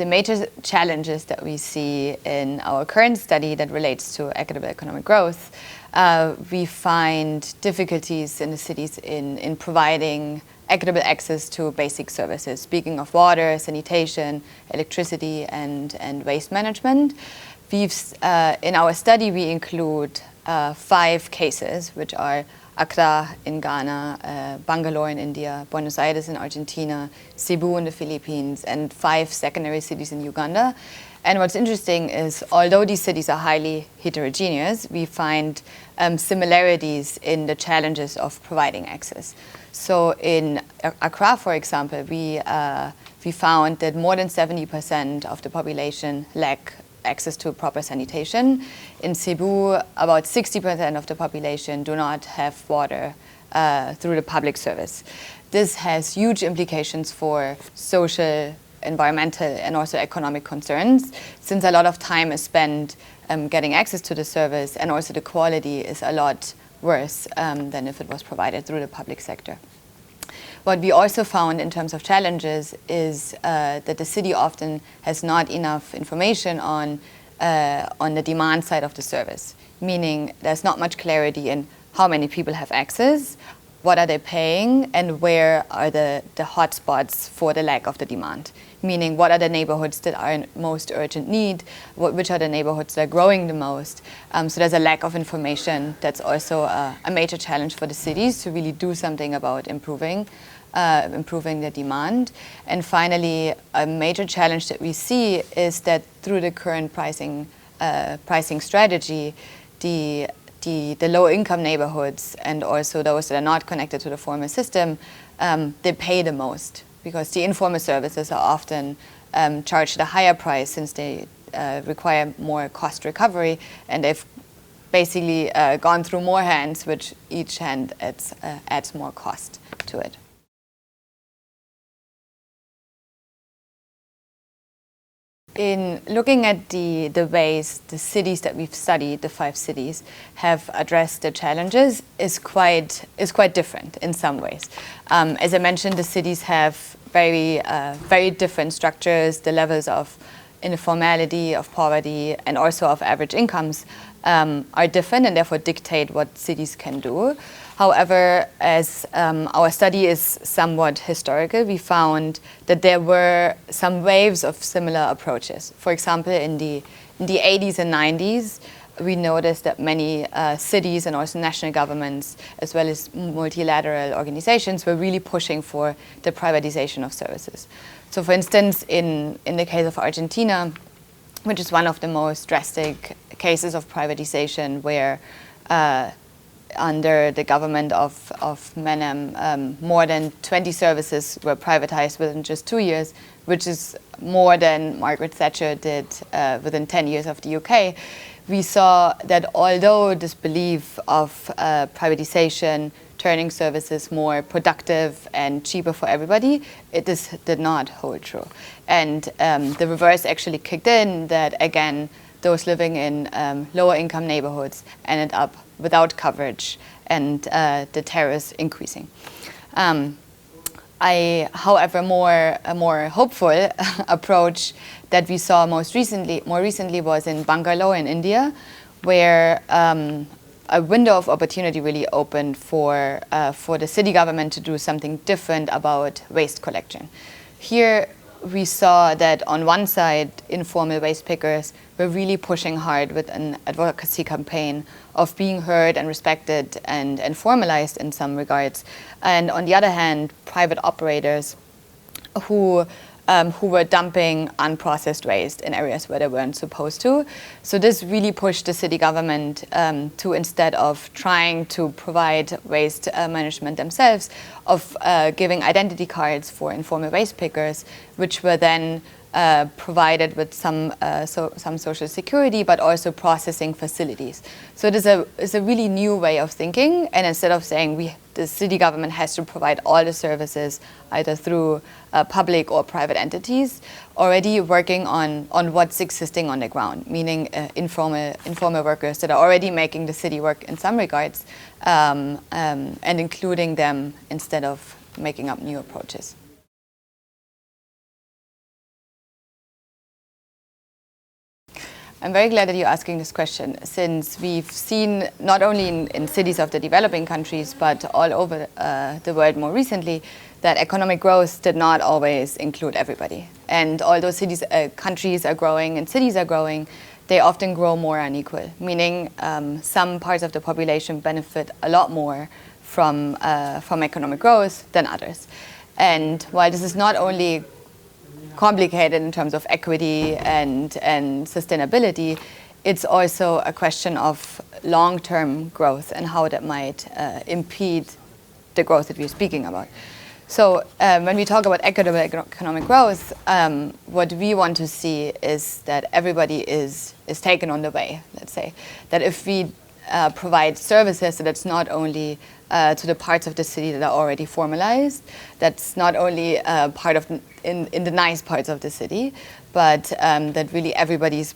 the major challenges that we see in our current study that relates to equitable economic growth, we find difficulties in the cities in providing equitable access to basic services. Speaking of water, sanitation, electricity, and waste management, in our study we include 5 cases, which are Accra in Ghana, Bangalore in India, Buenos Aires in Argentina, Cebu in the Philippines, and 5 secondary cities in Uganda. And what's interesting is, although these cities are highly heterogeneous, we find similarities in the challenges of providing access. So in Accra, for example, we found that more than 70% of the population lack access to proper sanitation. In Cebu, about 60% of the population do not have water through the public service. This has huge implications for social, environmental, and also economic concerns, since a lot of time is spent getting access to the service, and also the quality is a lot worse than if it was provided through the public sector. What we also found in terms of challenges is that the city often has not enough information on the demand side of the service, meaning there's not much clarity in how many people have access, what are they paying, and where are the hotspots for the lack of the demand, meaning what are the neighborhoods that are in most urgent need, which are the neighborhoods that are growing the most. So there's a lack of information that's also a major challenge for the cities to really do something about improving the demand. And finally, a major challenge that we see is that through the current pricing strategy, the low-income neighborhoods and also those that are not connected to the formal system, they pay the most, because the informal services are often charged a higher price since they require more cost recovery, and they've basically gone through more hands, which each hand adds more cost to it. In looking at the ways the cities that we've studied, the 5 cities, have addressed the challenges is quite different in some ways. As I mentioned, the cities have very different structures. The levels of informality, of poverty, and also of average incomes are different, and therefore dictate what cities can do. However, as our study is somewhat historical, we found that there were some waves of similar approaches. For example, in the 80s and 90s, we noticed that many cities and also national governments, as well as multilateral organizations, were really pushing for the privatization of services. So for instance, in the case of Argentina, which is one of the most drastic cases of privatization, where under the government of Menem, more than 20 services were privatized within just 2 years, which is more than Margaret Thatcher did within 10 years of the UK. We saw that although this belief of privatization, turning services more productive and cheaper for everybody, this did not hold true. And the reverse actually kicked in, that again, those living in lower income neighborhoods ended up without coverage, and the terrors increasing. However, a more hopeful approach that we saw more recently was in Bangalore in India, where a window of opportunity really opened for the city government to do something different about waste collection. Here we saw that on one side, informal waste pickers were really pushing hard with an advocacy campaign of being heard and respected and formalized in some regards. And on the other hand, private operators who were dumping unprocessed waste in areas where they weren't supposed to. So this really pushed the city government to, instead of trying to provide waste management themselves, of giving identity cards for informal waste pickers, which were then provided with some social security, but also processing facilities. So it is a really new way of thinking, and instead of saying the city government has to provide all the services either through public or private entities, already working on what's existing on the ground, meaning informal workers that are already making the city work in some regards, and including them instead of making up new approaches. I'm very glad that you're asking this question, since we've seen not only in cities of the developing countries, but all over the world more recently, that economic growth did not always include everybody. And although countries are growing and cities are growing, they often grow more unequal, meaning some parts of the population benefit a lot more from economic growth than others. And while this is not only complicated in terms of equity and sustainability, it's also a question of long-term growth and how that might impede the growth that we're speaking about. So when we talk about equitable economic growth, what we want to see is that everybody is taken on the way, let's say. That if we provide services, so that's not only to the parts of the city that are already formalized, that's not only part of in the nice parts of the city, but that really everybody's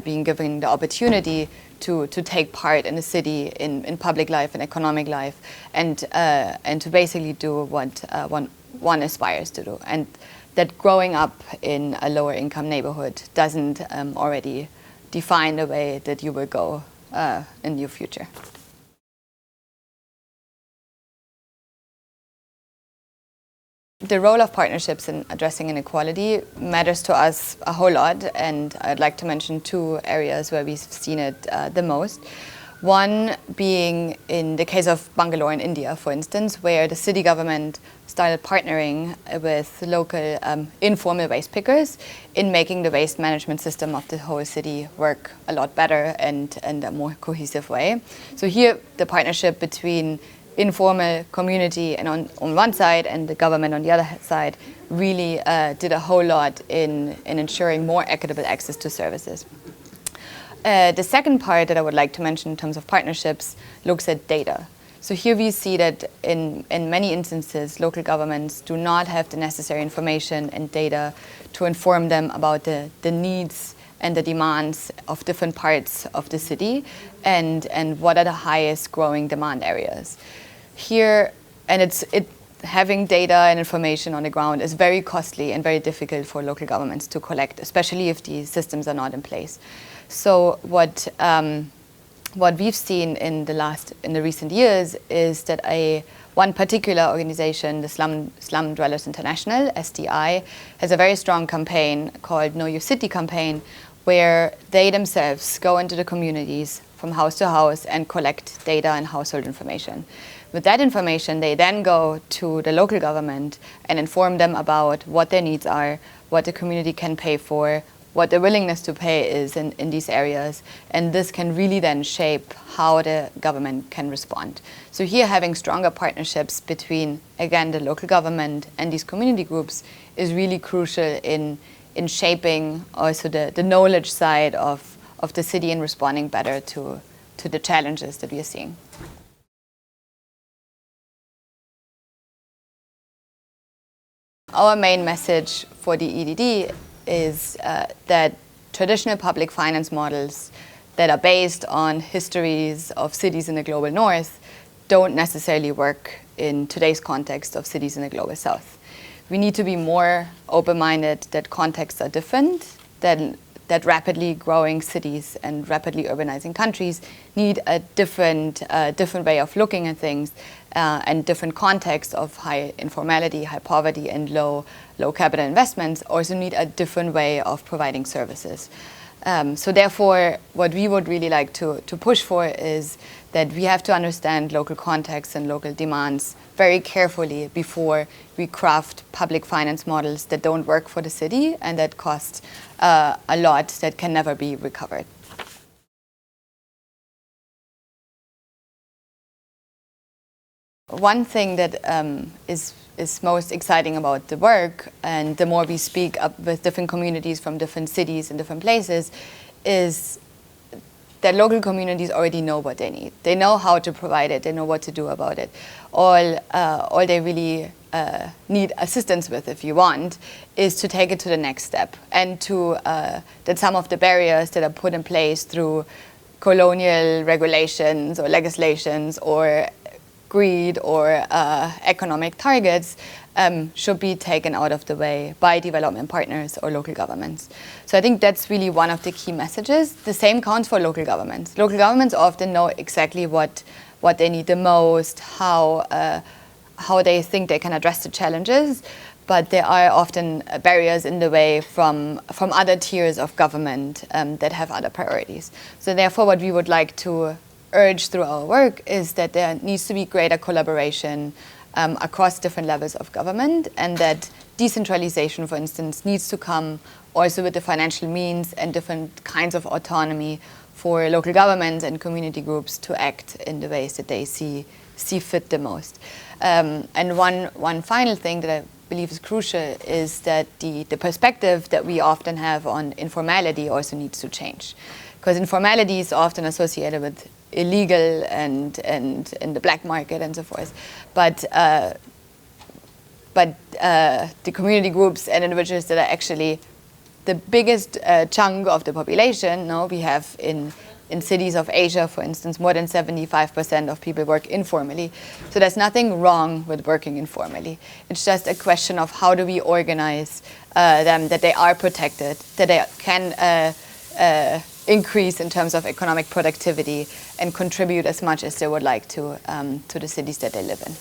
being given the opportunity to take part in the city, in public life and economic life, and to basically do what one aspires to do. And that growing up in a lower income neighborhood doesn't already define the way that you will go in your future. The role of partnerships in addressing inequality matters to us a whole lot, and I'd like to mention two areas where we've seen it the most. One being in the case of Bangalore in India, for instance, where the city government started partnering with local informal waste pickers in making the waste management system of the whole city work a lot better and a more cohesive way. So here, the partnership between informal community and on one side and the government on the other side really did a whole lot in ensuring more equitable access to services. The second part that I would like to mention in terms of partnerships looks at data. So here we see that in many instances, local governments do not have the necessary information and data to inform them about the needs and the demands of different parts of the city and what are the highest growing demand areas. Here, and having data and information on the ground is very costly and very difficult for local governments to collect, especially if these systems are not in place. So what we've seen in the recent years is that one particular organization, the Slum Dwellers International, SDI, has a very strong campaign called Know Your City campaign, where they themselves go into the communities from house to house and collect data and household information. With that information, they then go to the local government and inform them about what their needs are, what the community can pay for, what the willingness to pay is in these areas. And this can really then shape how the government can respond. So here, having stronger partnerships between, again, the local government and these community groups is really crucial in shaping also the knowledge side of the city and responding better to the challenges that we are seeing. Our main message for the EDD is that traditional public finance models that are based on histories of cities in the global north don't necessarily work in today's context of cities in the global south. We need to be more open-minded that contexts are different, that rapidly growing cities and rapidly urbanizing countries need a different way of looking at things and different contexts of high informality, high poverty, and low capital investments also need a different way of providing services. So therefore, what we would really like to push for is that we have to understand local contexts and local demands very carefully before we craft public finance models that don't work for the city and that cost a lot that can never be recovered. One thing that is most exciting about the work, and the more we speak up with different communities from different cities and different places, is that local communities already know what they need. They know how to provide it. They know what to do about it. All they really need assistance with, if you want, is to take it to the next step and that some of the barriers that are put in place through colonial regulations or legislations or greed or economic targets should be taken out of the way by development partners or local governments. So I think that's really one of the key messages. The same counts for local governments. Local governments often know exactly what they need the most, how they think they can address the challenges, but there are often barriers in the way from other tiers of government that have other priorities. So therefore, what we would like to urge through our work is that there needs to be greater collaboration across different levels of government, and that decentralization, for instance, needs to come also with the financial means and different kinds of autonomy for local governments and community groups to act in the ways that they see fit the most. And one final thing that I believe is crucial is that the perspective that we often have on informality also needs to change, because informality is often associated with illegal and the black market and so forth. But the community groups and individuals that are actually the biggest chunk of the population, we have in cities of Asia, for instance, more than 75% of people work informally. So there's nothing wrong with working informally. It's just a question of how do we organize them, that they are protected, that they can increase in terms of economic productivity and contribute as much as they would like to the cities that they live in.